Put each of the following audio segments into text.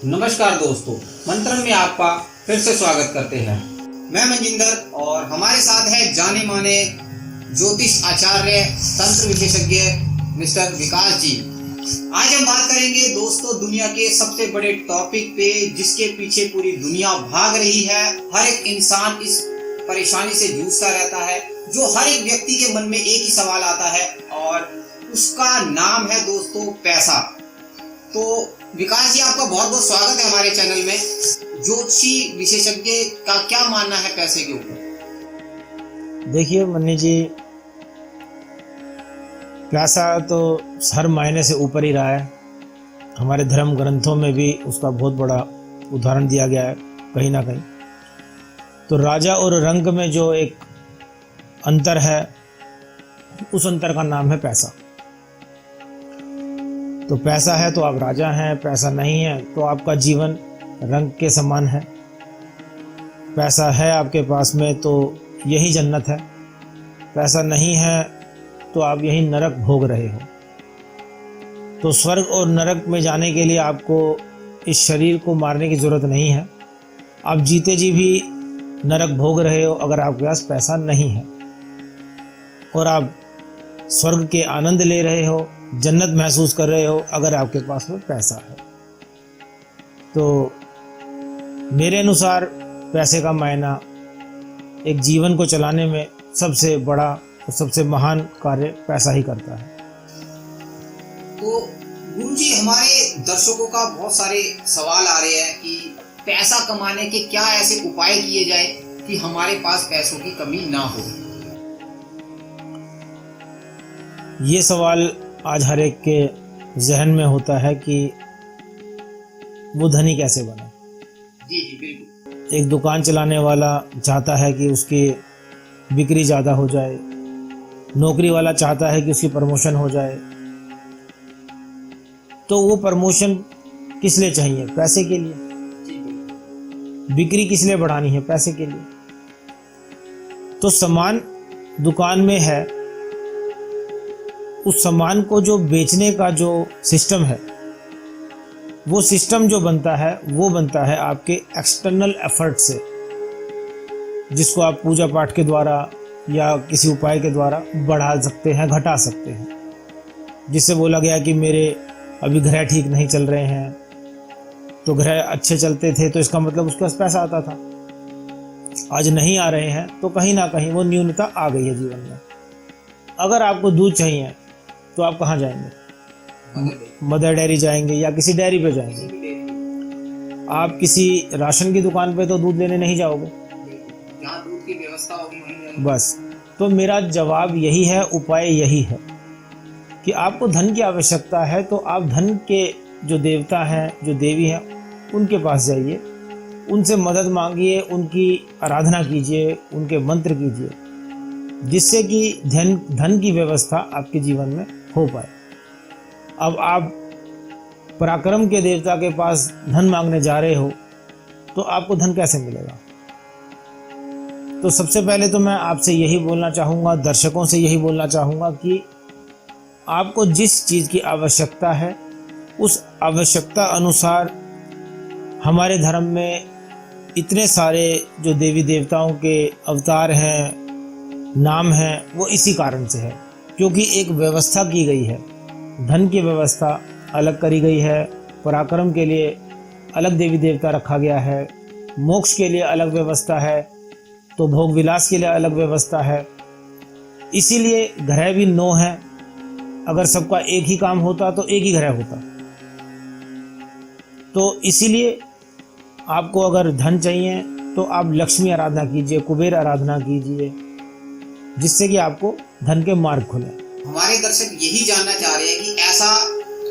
नमस्कार दोस्तों, मंत्रन में आपका फिर से स्वागत करते हैं। मैं मनजिंदर और हमारे साथ है जाने माने ज्योतिष आचार्य तंत्र विशेषज्ञ मिस्टर विकास जी। आज हम बात करेंगे दोस्तों दुनिया के सबसे बड़े टॉपिक पे, जिसके पीछे पूरी दुनिया भाग रही है। हर एक इंसान इस परेशानी से जूझता रहता है। जो हर एक व्यक्ति के मन में एक ही सवाल आता है और उसका नाम है दोस्तों पैसा। तो विकास जी, आपका बहुत बहुत स्वागत है हमारे चैनल में। ज्योतिषी विशेषज्ञ का क्या मानना है पैसे के ऊपर? देखिए मन्नी जी, पैसा तो हर मायने से ऊपर ही रहा है। हमारे धर्म ग्रंथों में भी उसका बहुत बड़ा उदाहरण दिया गया है कहीं ना कहीं। तो राजा और रंक में जो एक अंतर है, उस अंतर का नाम है पैसा। तो पैसा है तो आप राजा हैं, पैसा नहीं है तो आपका जीवन रंक के समान है। पैसा है आपके पास में तो यही जन्नत है, पैसा नहीं है तो आप यही नरक भोग रहे हो। तो स्वर्ग और नरक में जाने के लिए आपको इस शरीर को मारने की ज़रूरत नहीं है। आप जीते जी भी नरक भोग रहे हो अगर आपके पास पैसा नहीं है, और आप स्वर्ग के आनंद ले रहे हो, जन्नत महसूस कर रहे हो अगर आपके पास में पैसा है। तो मेरे अनुसार पैसे का मायना एक जीवन को चलाने में सबसे बड़ा और सबसे महान कार्य पैसा ही करता है। तो गुरुजी, हमारे दर्शकों का बहुत सारे सवाल आ रहे हैं कि पैसा कमाने के क्या ऐसे उपाय किए जाए कि हमारे पास पैसों की कमी ना हो। ये सवाल आज हर एक के जहन में होता है कि वो धनी कैसे बने। जी जी बिल्कुल। एक दुकान चलाने वाला चाहता है कि उसकी बिक्री ज़्यादा हो जाए, नौकरी वाला चाहता है कि उसकी प्रमोशन हो जाए। तो वो प्रमोशन किस लिए चाहिए? पैसे के लिए। बिक्री किस लिए बढ़ानी है? पैसे के लिए। तो सामान दुकान में है, उस सामान को जो बेचने का जो सिस्टम है, वो सिस्टम जो बनता है वो बनता है आपके एक्सटर्नल एफर्ट से, जिसको आप पूजा पाठ के द्वारा या किसी उपाय के द्वारा बढ़ा सकते हैं, घटा सकते हैं। जिससे बोला गया कि मेरे अभी ग्रह ठीक नहीं चल रहे हैं, तो ग्रह अच्छे चलते थे तो इसका मतलब उसके पास पैसा आता था। आज नहीं आ रहे हैं तो कहीं ना कहीं वो न्यूनता आ गई है जीवन में। अगर आपको दूध चाहिए तो आप कहाँ जाएंगे? मदर डेयरी जाएंगे या किसी डेयरी पे जाएंगे। आप किसी राशन की दुकान पे तो दूध लेने नहीं जाओगे, जहाँ दूध की व्यवस्था होगी वहीं जाएंगे। बस। तो मेरा जवाब यही है, उपाय यही है कि आपको धन की आवश्यकता है तो आप धन के जो देवता हैं, जो देवी हैं, उनके पास जाइए, उनसे मदद मांगिए, उनकी आराधना कीजिए, उनके मंत्र कीजिए, जिससे कि धन की व्यवस्था आपके जीवन में हो पाए। अब आप पराक्रम के देवता के पास धन मांगने जा रहे हो तो आपको धन कैसे मिलेगा? तो सबसे पहले तो मैं आपसे यही बोलना चाहूँगा, दर्शकों से यही बोलना चाहूँगा कि आपको जिस चीज़ की आवश्यकता है उस आवश्यकता अनुसार हमारे धर्म में इतने सारे जो देवी देवताओं के अवतार हैं, नाम है, वो इसी कारण से है क्योंकि एक व्यवस्था की गई है। धन की व्यवस्था अलग करी गई है, पराक्रम के लिए अलग देवी देवता रखा गया है, मोक्ष के लिए अलग व्यवस्था है, तो भोग विलास के लिए अलग व्यवस्था है। इसीलिए ग्रह भी 9 हैं। अगर सबका एक ही काम होता तो एक ही ग्रह होता। तो इसीलिए आपको अगर धन चाहिए तो आप लक्ष्मी आराधना कीजिए, कुबेर आराधना कीजिए, जिससे कि आपको धन के मार्ग खुले। हमारे दर्शक यही जानना चाह रहे हैं कि ऐसा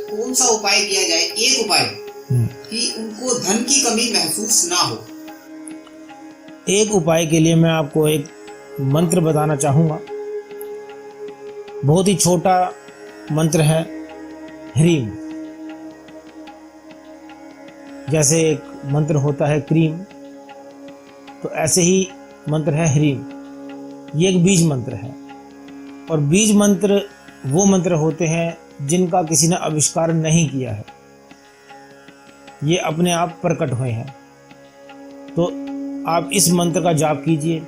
कौन सा उपाय किया जाए, एक उपाय कि उनको धन की कमी महसूस ना हो। एक उपाय के लिए मैं आपको एक मंत्र बताना चाहूँगा। बहुत ही छोटा मंत्र है, ह्रीम। जैसे एक मंत्र होता है क्रीम, तो ऐसे ही मंत्र है ह्रीम। ये एक बीज मंत्र है, और बीज मंत्र वो मंत्र होते हैं जिनका किसी ने आविष्कार नहीं किया है। ये अपने आप प्रकट हुए हैं। तो आप इस मंत्र का जाप कीजिए।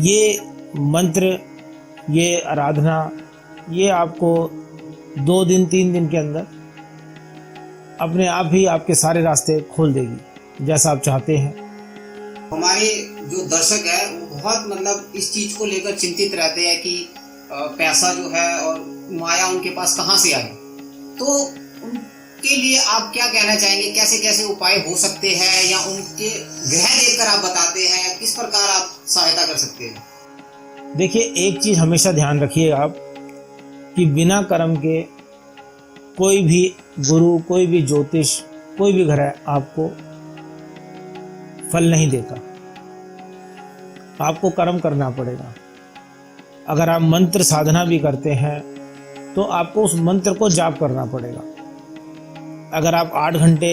ये मंत्र, ये आराधना, ये आपको 2 दिन 3 दिन के अंदर अपने आप ही आपके सारे रास्ते खोल देगी, जैसा आप चाहते हैं। हमारे जो दर्शक है वो बहुत मतलब इस चीज को लेकर चिंतित रहते हैं कि पैसा जो है और माया उनके पास कहाँ से आए, तो उनके लिए आप क्या कहना चाहेंगे? कैसे कैसे उपाय हो सकते हैं, या उनके ग्रह देखकर आप बताते हैं, किस प्रकार आप सहायता कर सकते हैं? देखिए, एक चीज़ हमेशा ध्यान रखिए आप कि बिना कर्म के कोई भी गुरु, कोई भी ज्योतिष, कोई भी ग्रह आपको फल नहीं देता। आपको कर्म करना पड़ेगा। अगर आप मंत्र साधना भी करते हैं तो आपको उस मंत्र को जाप करना पड़ेगा। अगर आप 8 घंटे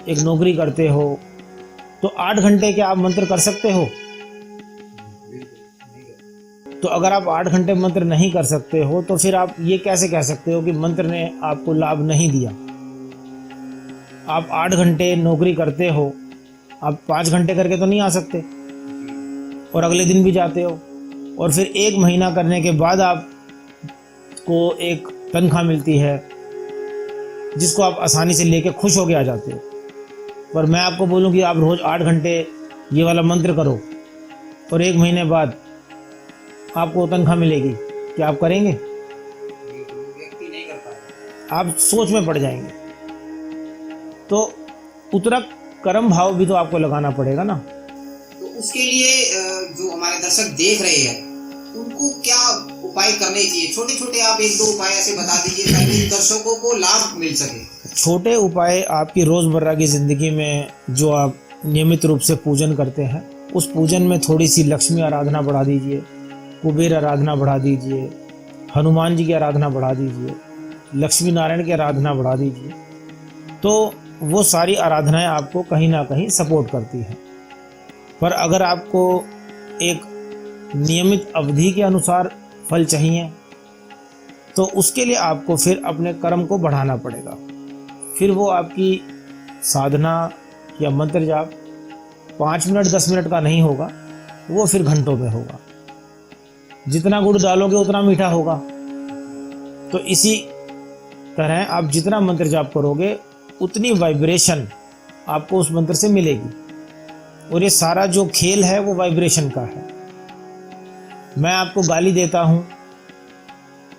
एक नौकरी करते हो तो 8 घंटे क्या आप मंत्र कर सकते हो? तो अगर आप 8 घंटे मंत्र नहीं कर सकते हो तो फिर आप ये कैसे कह सकते हो कि मंत्र ने आपको लाभ नहीं दिया? आप 8 घंटे नौकरी करते हो, आप 5 घंटे करके तो नहीं आ सकते, और अगले दिन भी जाते हो, और फिर 1 महीना करने के बाद आपको एक तनख्वाह मिलती है जिसको आप आसानी से लेके खुश होके आ जाते हो। पर मैं आपको बोलूं कि आप रोज़ 8 घंटे ये वाला मंत्र करो और 1 महीने बाद आपको तनख्वाह मिलेगी, क्या आप करेंगे? व्यक्ति नहीं कर पाएगा। आप सोच में पड़ जाएंगे। तो उतना कर्म भाव भी तो आपको लगाना पड़ेगा ना। तो उसके लिए जो हमारे दर्शक देख रहे हैं उनको क्या उपाय करने चाहिए? छोटे छोटे आप 1-2 उपाय ऐसे बता दीजिए ताकि दर्शकों को लाभ मिल सके। छोटे उपाय आपकी रोज़मर्रा की ज़िंदगी में जो आप नियमित रूप से पूजन करते हैं, उस पूजन में थोड़ी सी लक्ष्मी आराधना बढ़ा दीजिए, कुबेर आराधना बढ़ा दीजिए, हनुमान जी की आराधना बढ़ा दीजिए, लक्ष्मी नारायण की आराधना बढ़ा दीजिए। तो वो सारी आराधनाएं आपको कहीं ना कहीं सपोर्ट करती हैं। पर अगर आपको एक नियमित अवधि के अनुसार फल चाहिए तो उसके लिए आपको फिर अपने कर्म को बढ़ाना पड़ेगा। फिर वो आपकी साधना या मंत्र जाप 5 मिनट 10 मिनट का नहीं होगा, वो फिर घंटों में होगा। जितना गुड़ डालोगे उतना मीठा होगा। तो इसी तरह आप जितना मंत्र जाप करोगे उतनी वाइब्रेशन आपको उस मंत्र से मिलेगी। और ये सारा जो खेल है वो वाइब्रेशन का है। मैं आपको गाली देता हूँ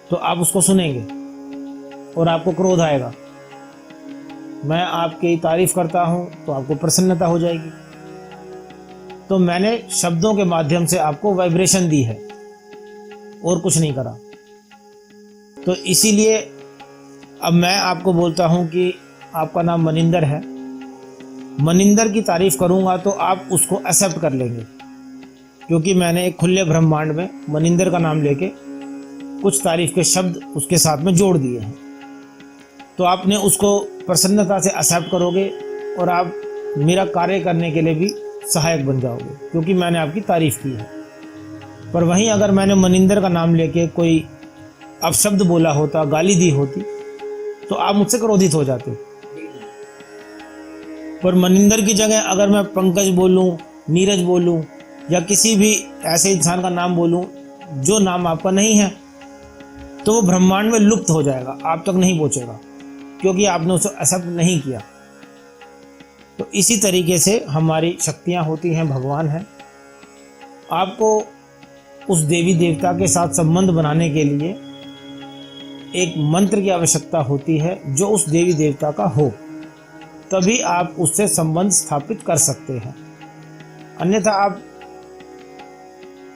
तो आप उसको सुनेंगे और आपको क्रोध आएगा। मैं आपकी तारीफ करता हूँ तो आपको प्रसन्नता हो जाएगी। तो मैंने शब्दों के माध्यम से आपको वाइब्रेशन दी है और कुछ नहीं करा। तो इसीलिए अब मैं आपको बोलता हूँ कि आपका नाम मनिंदर है, मनिंदर की तारीफ करूँगा तो आप उसको एक्सेप्ट कर लेंगे, क्योंकि मैंने एक खुले ब्रह्मांड में मनिंदर का नाम लेके कुछ तारीफ के शब्द उसके साथ में जोड़ दिए हैं। तो आपने उसको प्रसन्नता से एक्सेप्ट करोगे और आप मेरा कार्य करने के लिए भी सहायक बन जाओगे, क्योंकि मैंने आपकी तारीफ की है। पर वहीं अगर मैंने मनिंदर का नाम लेके कोई अपशब्द बोला होता, गाली दी होती, तो आप मुझसे क्रोधित हो जाते। पर मनिंदर की जगह अगर मैं पंकज बोलूं, नीरज बोलूं, या किसी भी ऐसे इंसान का नाम बोलूं जो नाम आपका नहीं है, तो वो ब्रह्मांड में लुप्त हो जाएगा, आप तक नहीं पहुंचेगा, क्योंकि आपने उसे एक्सेप्ट नहीं किया। तो इसी तरीके से हमारी शक्तियां होती हैं, भगवान है। आपको उस देवी देवता के साथ संबंध बनाने के लिए एक मंत्र की आवश्यकता होती है जो उस देवी देवता का हो, तभी आप उससे संबंध स्थापित कर सकते हैं। अन्यथा आप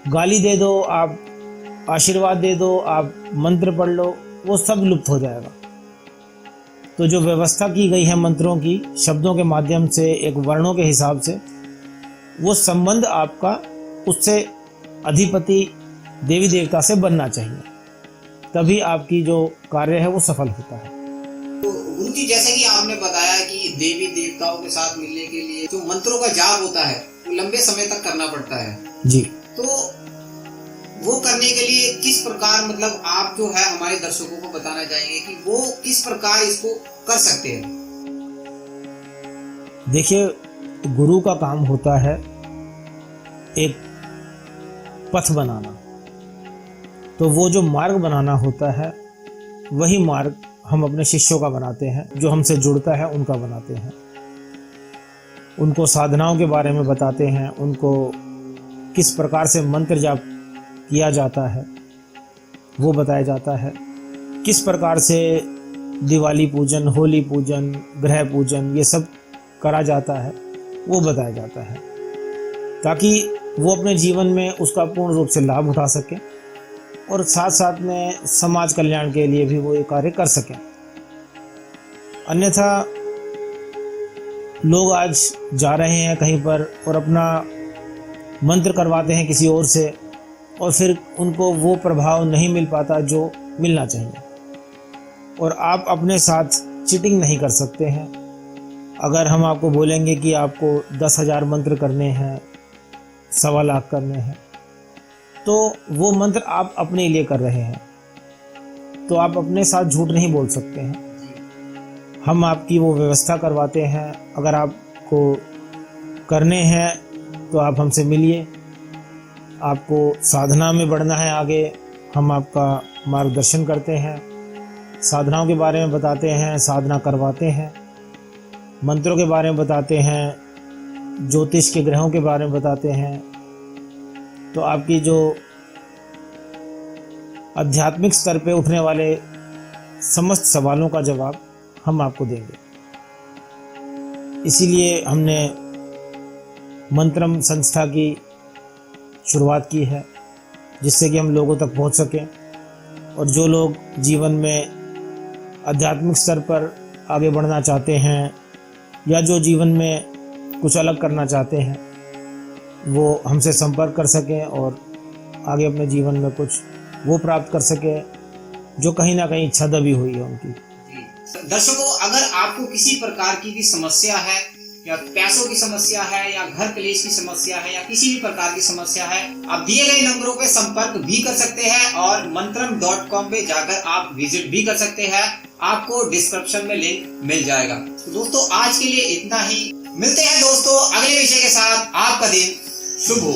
गाली दे दो, आप आशीर्वाद दे दो, आप मंत्र पढ़ लो, वो सब लुप्त हो जाएगा। तो जो व्यवस्था की गई है मंत्रों की, शब्दों के माध्यम से, एक वर्णों के हिसाब से, वो संबंध आपका उससे अधिपति देवी देवता से बनना चाहिए, तभी आपकी जो कार्य है वो सफल होता है। तो गुरु जी, जैसे कि आपने बताया कि देवी देवताओं के साथ मिलने के लिए जो मंत्रों का जाप होता है वो लंबे समय तक करना पड़ता है जी। तो वो करने के लिए किस प्रकार, मतलब आप जो है हमारे दर्शकों को बताना चाहेंगे कि वो किस प्रकार इसको कर सकते हैं? देखिए, गुरु का काम होता है एक पथ बनाना, तो वो जो मार्ग बनाना होता है वही मार्ग हम अपने शिष्यों का बनाते हैं, जो हमसे जुड़ता है उनका बनाते हैं। उनको साधनाओं के बारे में बताते हैं, उनको किस प्रकार से मंत्र जाप किया जाता है वो बताया जाता है, किस प्रकार से दिवाली पूजन, होली पूजन, ग्रह पूजन ये सब करा जाता है वो बताया जाता है, ताकि वो अपने जीवन में उसका पूर्ण रूप से लाभ उठा सकें और साथ साथ में समाज कल्याण के लिए भी वो ये कार्य कर सकें। अन्यथा लोग आज जा रहे हैं कहीं पर और अपना मंत्र करवाते हैं किसी और से, और फिर उनको वो प्रभाव नहीं मिल पाता जो मिलना चाहिए। और आप अपने साथ चीटिंग नहीं कर सकते हैं। अगर हम आपको बोलेंगे कि आपको 10,000 मंत्र करने हैं, 1.25 लाख करने हैं, तो वो मंत्र आप अपने लिए कर रहे हैं, तो आप अपने साथ झूठ नहीं बोल सकते हैं। हम आपकी वो व्यवस्था करवाते हैं। अगर आपको करने हैं तो आप हमसे मिलिए। आपको साधना में बढ़ना है आगे, हम आपका मार्गदर्शन करते हैं, साधनाओं के बारे में बताते हैं, साधना करवाते हैं, मंत्रों के बारे में बताते हैं, ज्योतिष के ग्रहों के बारे में बताते हैं। तो आपकी जो आध्यात्मिक स्तर पे उठने वाले समस्त सवालों का जवाब हम आपको देंगे। इसीलिए हमने मंत्रम संस्था की शुरुआत की है, जिससे कि हम लोगों तक पहुंच सकें और जो लोग जीवन में आध्यात्मिक स्तर पर आगे बढ़ना चाहते हैं या जो जीवन में कुछ अलग करना चाहते हैं वो हमसे संपर्क कर सकें और आगे अपने जीवन में कुछ वो प्राप्त कर सकें जो कहीं ना कहीं इच्छा दबी हुई है उनकी। दर्शकों, अगर आपको किसी प्रकार की भी समस्या है या पैसों की समस्या है या घर कलेश की समस्या है या किसी भी प्रकार की समस्या है, आप दिए गए नंबरों पे संपर्क भी कर सकते हैं और मंत्रम.com पे जाकर आप विजिट भी कर सकते हैं। आपको डिस्क्रिप्शन में लिंक मिल जाएगा। तो दोस्तों, आज के लिए इतना ही। मिलते हैं दोस्तों अगले विषय के साथ। आपका दिन शुभ हो।